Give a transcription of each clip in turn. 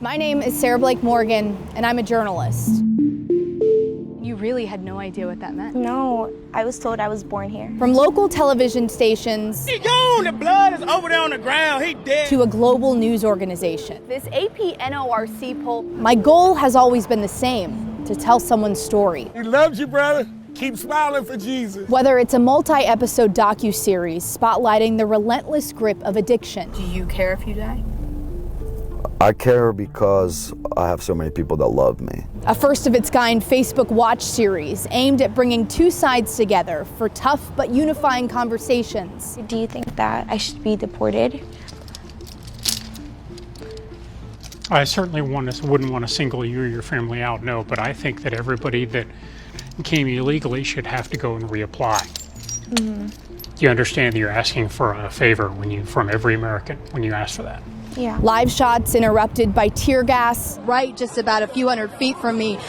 My name is Sarah Blake Morgan, and I'm a journalist. You really had no idea what that meant? No, I was told I was born here. From local television stations, He gone, the blood is over there on the ground, he dead. To a global news organization. This AP NORC poll, my goal has always been the same, to tell someone's story. He loves you, brother. Keep smiling for Jesus. Whether it's a multi-episode docu-series spotlighting the relentless grip of addiction. Do you care if you die? I care because I have so many people that love me. A first-of-its-kind Facebook Watch series aimed at bringing two sides together for tough but unifying conversations. Do you think that I should be deported? I certainly wouldn't want to single you or your family out, no, but I think that everybody that came illegally should have to go and reapply. You understand that you're asking for a favor from every American when you ask for that. Yeah. Live shots interrupted by tear gas. Right, just about a few hundred feet from me,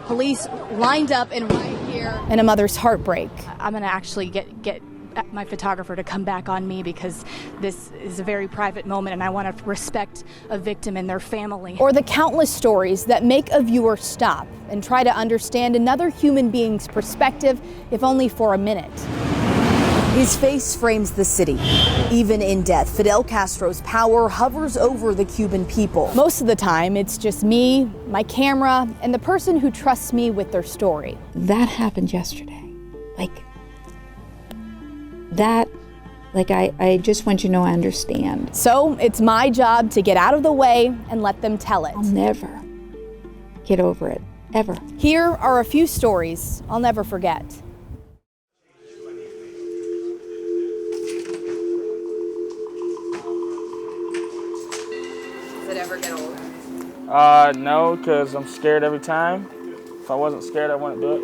police lined up and right here. And a mother's heartbreak. I'm gonna actually get my photographer to come back on me because this is a very private moment and I want to respect a victim and their family. Or the countless stories that make a viewer stop and try to understand another human being's perspective, if only for a minute. His face frames the city. Even in death, Fidel Castro's power hovers over the Cuban people. Most of the time, it's just me, my camera, and the person who trusts me with their story. That happened yesterday. I just want you to know I understand. So it's my job to get out of the way and let them tell it. I'll never get over it, ever. Here are a few stories I'll never forget. Does it ever get old? No, because I'm scared every time. If I wasn't scared, I wouldn't do it.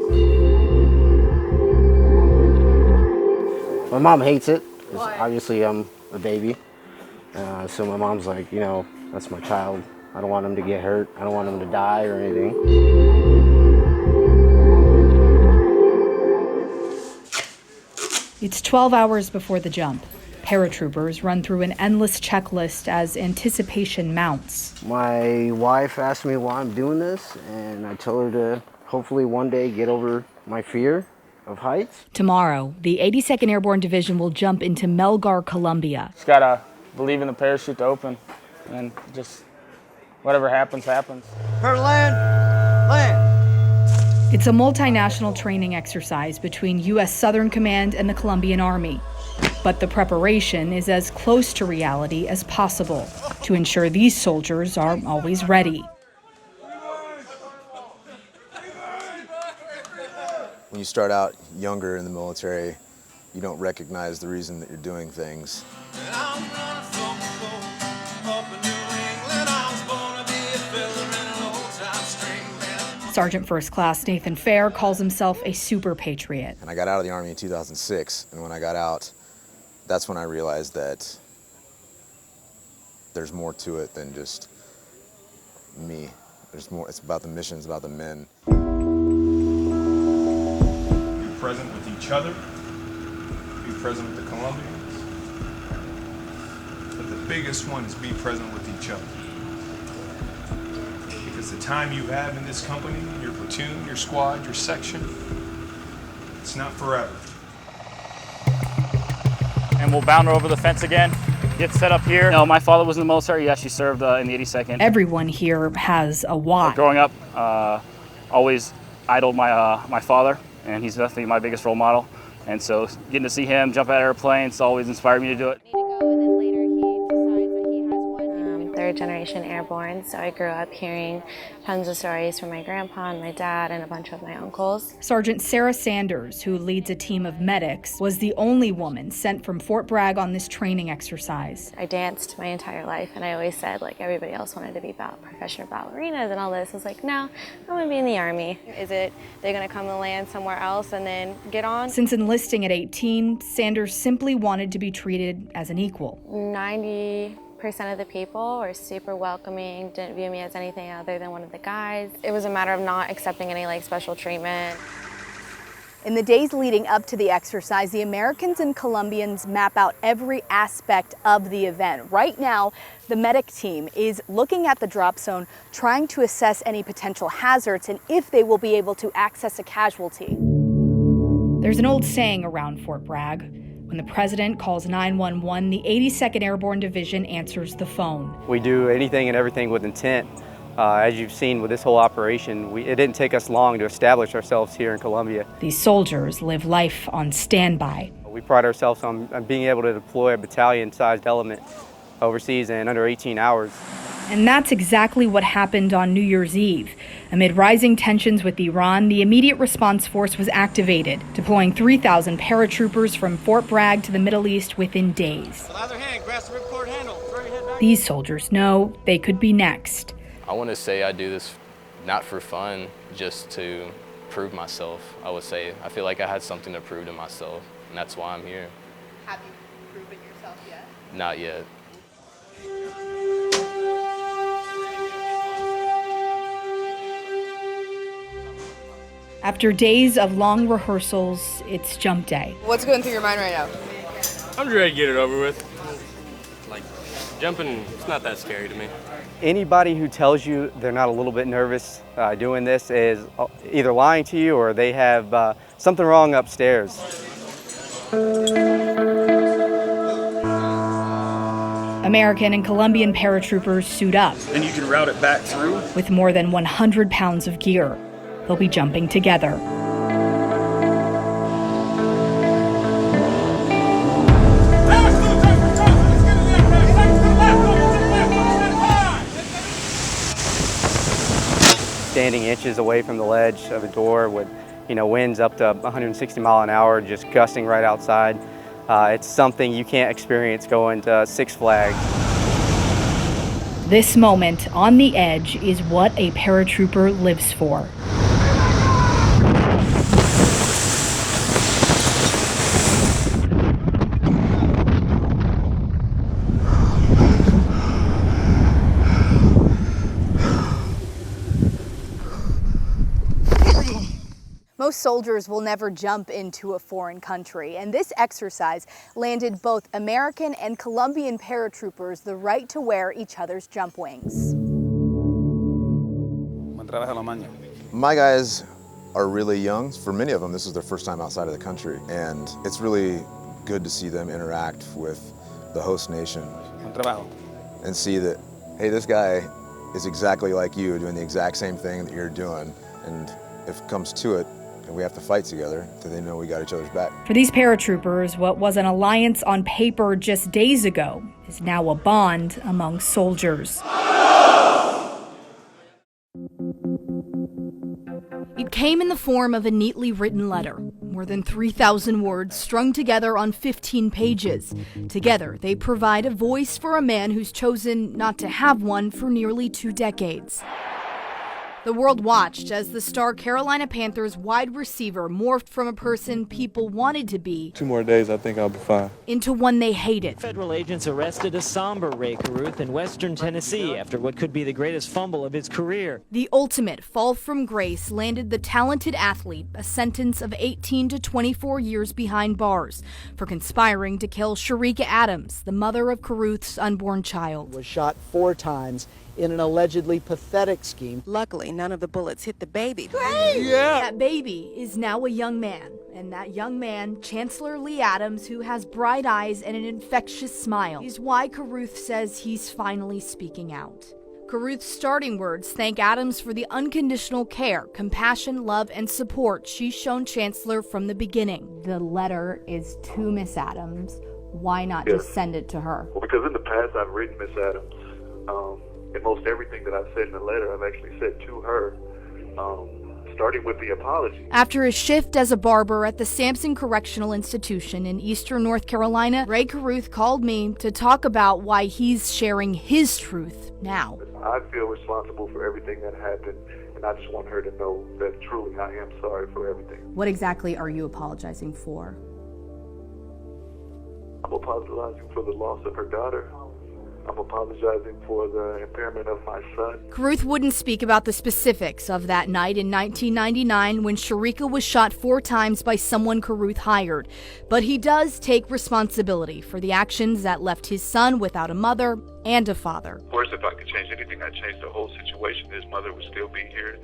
My mom hates it. Why? Obviously, I'm a baby. So my mom's like, that's my child. I don't want him to get hurt. I don't want him to die or anything. It's 12 hours before the jump. Paratroopers run through an endless checklist as anticipation mounts. My wife asked me why I'm doing this, and I told her to hopefully one day get over my fear of heights. Tomorrow, the 82nd Airborne Division will jump into Melgar, Colombia. Just gotta believe in the parachute to open, and just whatever happens, happens. Her land. It's a multinational training exercise between U.S. Southern Command and the Colombian Army. But the preparation is as close to reality as possible to ensure these soldiers are always ready. When you start out younger in the military, you don't recognize the reason that you're doing things. Sergeant First Class Nathan Fair calls himself a super patriot. And I got out of the Army in 2006, and when I got out, that's when I realized that there's more to it than just me. There's more. It's about the mission, it's about the men. Be present with each other, be present with the Colombians, but the biggest one is be present with each other. Because the time you have in this company, your platoon, your squad, your section, it's not forever. And we'll bound her over the fence again, get set up here. No, my father was in the military. He actually served in the 82nd. Everyone here has a why. Growing up, always idoled my father, and he's definitely my biggest role model. And so getting to see him jump out of airplanes always inspired me to do it. Third-generation airborne, so I grew up hearing tons of stories from my grandpa and my dad and a bunch of my uncles. Sergeant Sarah Sanders, who leads a team of medics, was the only woman sent from Fort Bragg on this training exercise. I danced my entire life, and I always said, everybody else wanted to be professional ballerinas and all this. I was like, no, I want to be in the Army. Is it they're going to come and land somewhere else and then get on? Since enlisting at 18, Sanders simply wanted to be treated as an equal. 90% of the people were super welcoming, didn't view me as anything other than one of the guys. It was a matter of not accepting any special treatment. In the days leading up to the exercise, the Americans and Colombians map out every aspect of the event. Right now, the medic team is looking at the drop zone, trying to assess any potential hazards and if they will be able to access a casualty. There's an old saying around Fort Bragg. When the president calls 911, the 82nd Airborne Division answers the phone. We do anything and everything with intent. As you've seen with this whole operation, it didn't take us long to establish ourselves here in Colombia. These soldiers live life on standby. We pride ourselves on being able to deploy a battalion-sized element overseas in under 18 hours. And that's exactly what happened on New Year's Eve. Amid rising tensions with Iran, the Immediate Response Force was activated, deploying 3,000 paratroopers from Fort Bragg to the Middle East within days. These soldiers know they could be next. I want to say I do this not for fun, just to prove myself. I would say I feel like I had something to prove to myself, and that's why I'm here. Have you proven yourself yet? Not yet. After days of long rehearsals, it's jump day. What's going through your mind right now? I'm just ready to get it over with. Like, jumping, it's not that scary to me. Anybody who tells you they're not a little bit nervous doing this is either lying to you or they have something wrong upstairs. American and Colombian paratroopers suit up. And you can route it back through? With more than 100 pounds of gear. They'll be jumping together. Standing inches away from the ledge of a door with, winds up to 160 mile an hour, just gusting right outside. It's something you can't experience going to Six Flags. This moment on the edge is what a paratrooper lives for. Most soldiers will never jump into a foreign country, and this exercise landed both American and Colombian paratroopers the right to wear each other's jump wings. My guys are really young. For many of them, this is their first time outside of the country, and it's really good to see them interact with the host nation and see that, hey, this guy is exactly like you, doing the exact same thing that you're doing, and if it comes to it, and we have to fight together, so they know we got each other's back. For these paratroopers, what was an alliance on paper just days ago is now a bond among soldiers. It came in the form of a neatly written letter, more than 3,000 words strung together on 15 pages. Together, they provide a voice for a man who's chosen not to have one for nearly 2 decades. The world watched as the star Carolina Panthers wide receiver morphed from a person people wanted to be 2 more days, I think I'll be fine. into one they hated. Federal agents arrested a somber Ray Caruth in western Tennessee after what could be the greatest fumble of his career. The ultimate fall from grace landed the talented athlete a sentence of 18 to 24 years behind bars for conspiring to kill Sharika Adams, the mother of Caruth's unborn child. Was shot 4 times in an allegedly pathetic scheme. Luckily, none of the bullets hit the baby. Great! Yeah. That baby is now a young man, and that young man, Chancellor Lee Adams, who has bright eyes and an infectious smile, is why Caruth says he's finally speaking out. Caruth's starting words thank Adams for the unconditional care, compassion, love, and support she's shown Chancellor from the beginning. The letter is to Miss Adams. Why not just send it to her? Well, because in the past I've written Miss Adams. And most everything that I've said in the letter, I've actually said to her, starting with the apology. After his shift as a barber at the Sampson Correctional Institution in eastern North Carolina, Ray Caruth called me to talk about why he's sharing his truth now. I feel responsible for everything that happened, and I just want her to know that truly I am sorry for everything. What exactly are you apologizing for? I'm apologizing for the loss of her daughter. I'm apologizing for the impairment of my son. Carruth wouldn't speak about the specifics of that night in 1999 when Sharika was shot 4 times by someone Carruth hired. But he does take responsibility for the actions that left his son without a mother and a father. Of course, if I could change anything, I'd change the whole situation. His mother would still be here,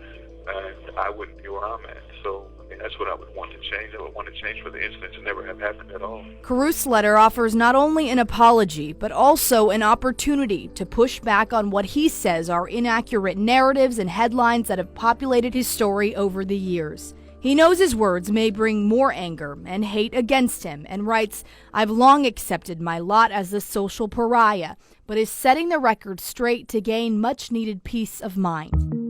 and I wouldn't be where I'm at. So, I mean, that's what I would want to change. I would want to change for the incident to never have happened at all. Carruth's letter offers not only an apology, but also an opportunity to push back on what he says are inaccurate narratives and headlines that have populated his story over the years. He knows his words may bring more anger and hate against him and writes, "I've long accepted my lot as the social pariah, but is setting the record straight to gain much-needed peace of mind."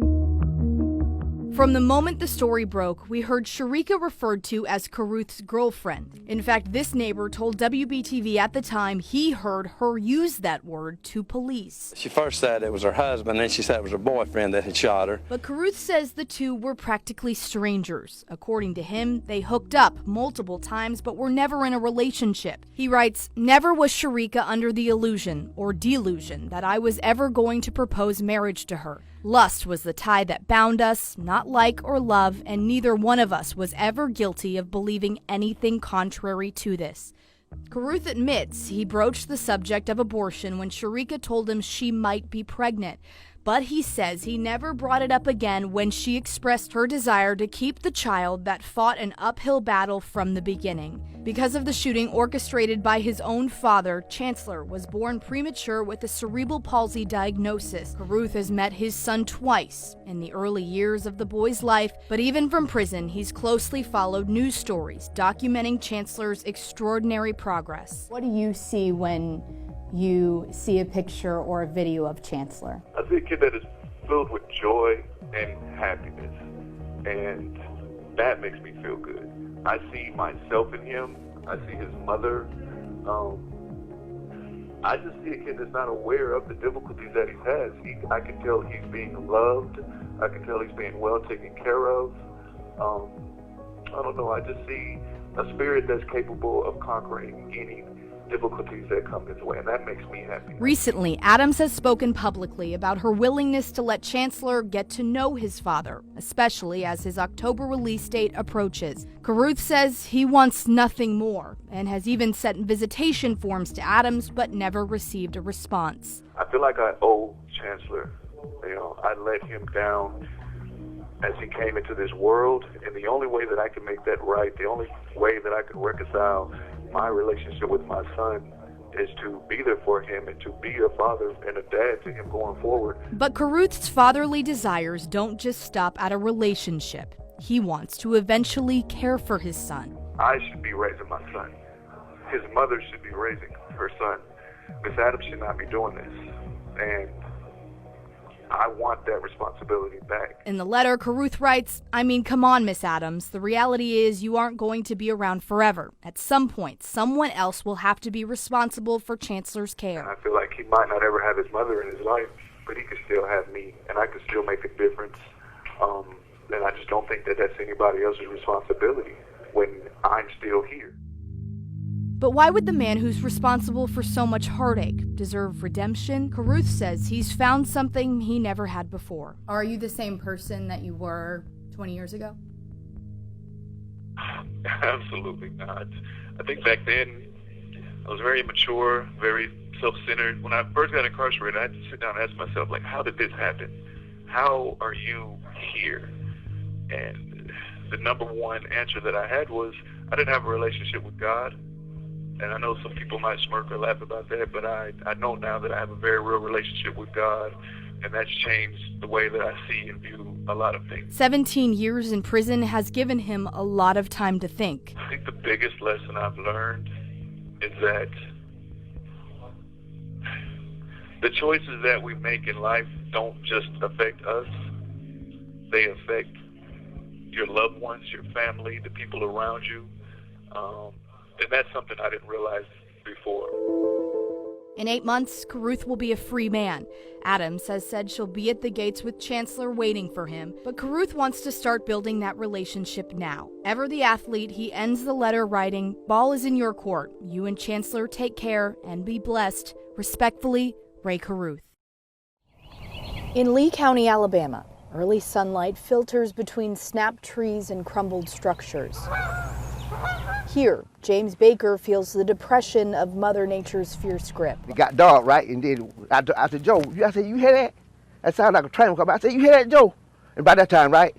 From the moment the story broke, we heard Sharika referred to as Carruth's girlfriend. In fact, this neighbor told WBTV at the time he heard her use that word to police. She first said it was her husband, then she said it was her boyfriend that had shot her. But Carruth says the two were practically strangers. According to him, they hooked up multiple times but were never in a relationship. He writes, "Never was Sharika under the illusion or delusion that I was ever going to propose marriage to her. Lust was the tie that bound us, not like or love, and neither one of us was ever guilty of believing anything contrary to this." Carruth admits he broached the subject of abortion when Sharika told him she might be pregnant, but he says he never brought it up again when she expressed her desire to keep the child that fought an uphill battle from the beginning. Because of the shooting orchestrated by his own father, Chancellor was born premature with a cerebral palsy diagnosis. Carruth has met his son twice in the early years of the boy's life, but even from prison, he's closely followed news stories documenting Chancellor's extraordinary progress. What do you see when you see a picture or a video of Chancellor? I see a kid that is filled with joy and happiness, and that makes me feel good. I see myself in him. I see his mother. I just see a kid that's not aware of the difficulties that he has. I can tell he's being loved. I can tell he's being well taken care of. I don't know. I just see a spirit that's capable of conquering any difficulties that come his way, and that makes me happy. Recently, Adams has spoken publicly about her willingness to let Chancellor get to know his father, especially as his October release date approaches. Carruth says he wants nothing more and has even sent visitation forms to Adams but never received a response. I feel like I owe Chancellor. I let him down as he came into this world, and the only way that I can make that right, the only way that I can reconcile my relationship with my son is to be there for him and to be a father and a dad to him going forward. But Carruth's fatherly desires don't just stop at a relationship. He wants to eventually care for his son. I should be raising my son. His mother should be raising her son. Miss Adams should not be doing this. And I want that responsibility back. In the letter, Carruth writes, come on, Miss Adams. The reality is you aren't going to be around forever. At some point, someone else will have to be responsible for Chancellor's care. And I feel like he might not ever have his mother in his life, but he could still have me, and I could still make a difference. And I just don't think that that's anybody else's responsibility when I'm still here. But why would the man who's responsible for so much heartache deserve redemption? Carruth says he's found something he never had before. Are you the same person that you were 20 years ago? Absolutely not. I think back then I was very immature, very self-centered. When I first got incarcerated, I had to sit down and ask myself, how did this happen? How are you here? And the number one answer that I had was I didn't have a relationship with God. And I know some people might smirk or laugh about that, but I know now that I have a very real relationship with God, and that's changed the way that I see and view a lot of things. 17 years in prison has given him a lot of time to think. I think the biggest lesson I've learned is that the choices that we make in life don't just affect us. They affect your loved ones, your family, the people around you. And that's something I didn't realize before. In 8 months, Carruth will be a free man. Adams has said she'll be at the gates with Chancellor waiting for him, but Carruth wants to start building that relationship now. Ever the athlete, he ends the letter writing, "Ball is in your court. You and Chancellor take care and be blessed. Respectfully, Ray Caruth. In Lee County, Alabama, early sunlight filters between snapped trees and crumbled structures. Here, James Baker feels the depression of Mother Nature's fierce grip. It got dark, right? And then I said, Joe, I said, you hear that? That sounded like a train coming. I said, you hear that, Joe? And by that time, right?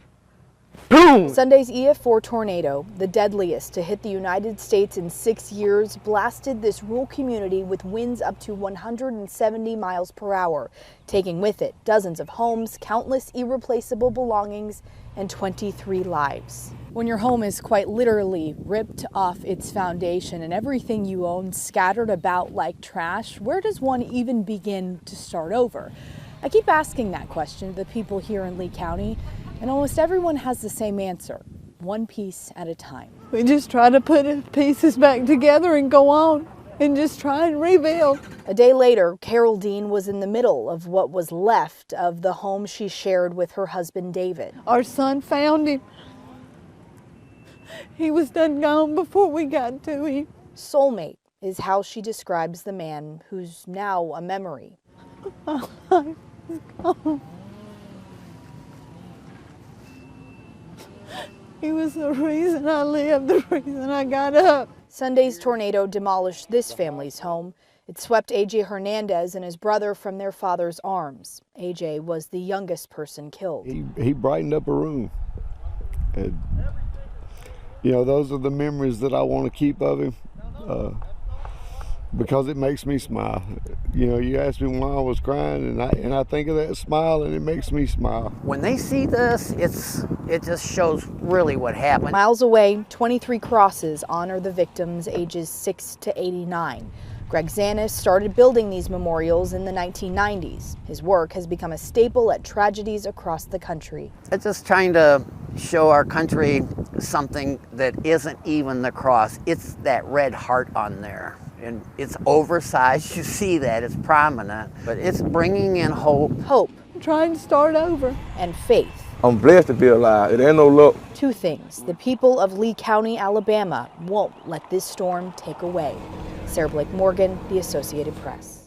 Boom! Sunday's EF4 tornado, the deadliest to hit the United States in 6 years, blasted this rural community with winds up to 170 miles per hour, taking with it dozens of homes, countless irreplaceable belongings, and 23 lives. When your home is quite literally ripped off its foundation and everything you own scattered about like trash, where does one even begin to start over? I keep asking that question to the people here in Lee County, and almost everyone has the same answer: one piece at a time. We just try to put the pieces back together and go on and just try and rebuild. A day later, Carol Dean was in the middle of what was left of the home she shared with her husband, David. Our son found him. He was done gone before we got to him. Soulmate is how she describes the man who's now a memory. He was the reason I lived, the reason I got up. Sunday's tornado demolished this family's home. It swept AJ Hernandez and his brother from their father's arms. AJ was the youngest person killed. He brightened up a room. And, you know, those are the memories that I want to keep of him. Because it makes me smile. You know, you asked me why I was crying, and I think of that smile, and it makes me smile. When they see this, it just shows really what happened. Miles away, 23 crosses honor the victims ages 6 to 89. Greg Zanis started building these memorials in the 1990s. His work has become a staple at tragedies across the country. It's just trying to show our country something that isn't even the cross. It's that red heart on there. And it's oversized, you see that, it's prominent, but it's bringing in hope. Hope. Trying to start over. And faith. I'm blessed to be alive. It ain't no luck. Two things the people of Lee County, Alabama won't let this storm take away. Sarah Blake Morgan, The Associated Press.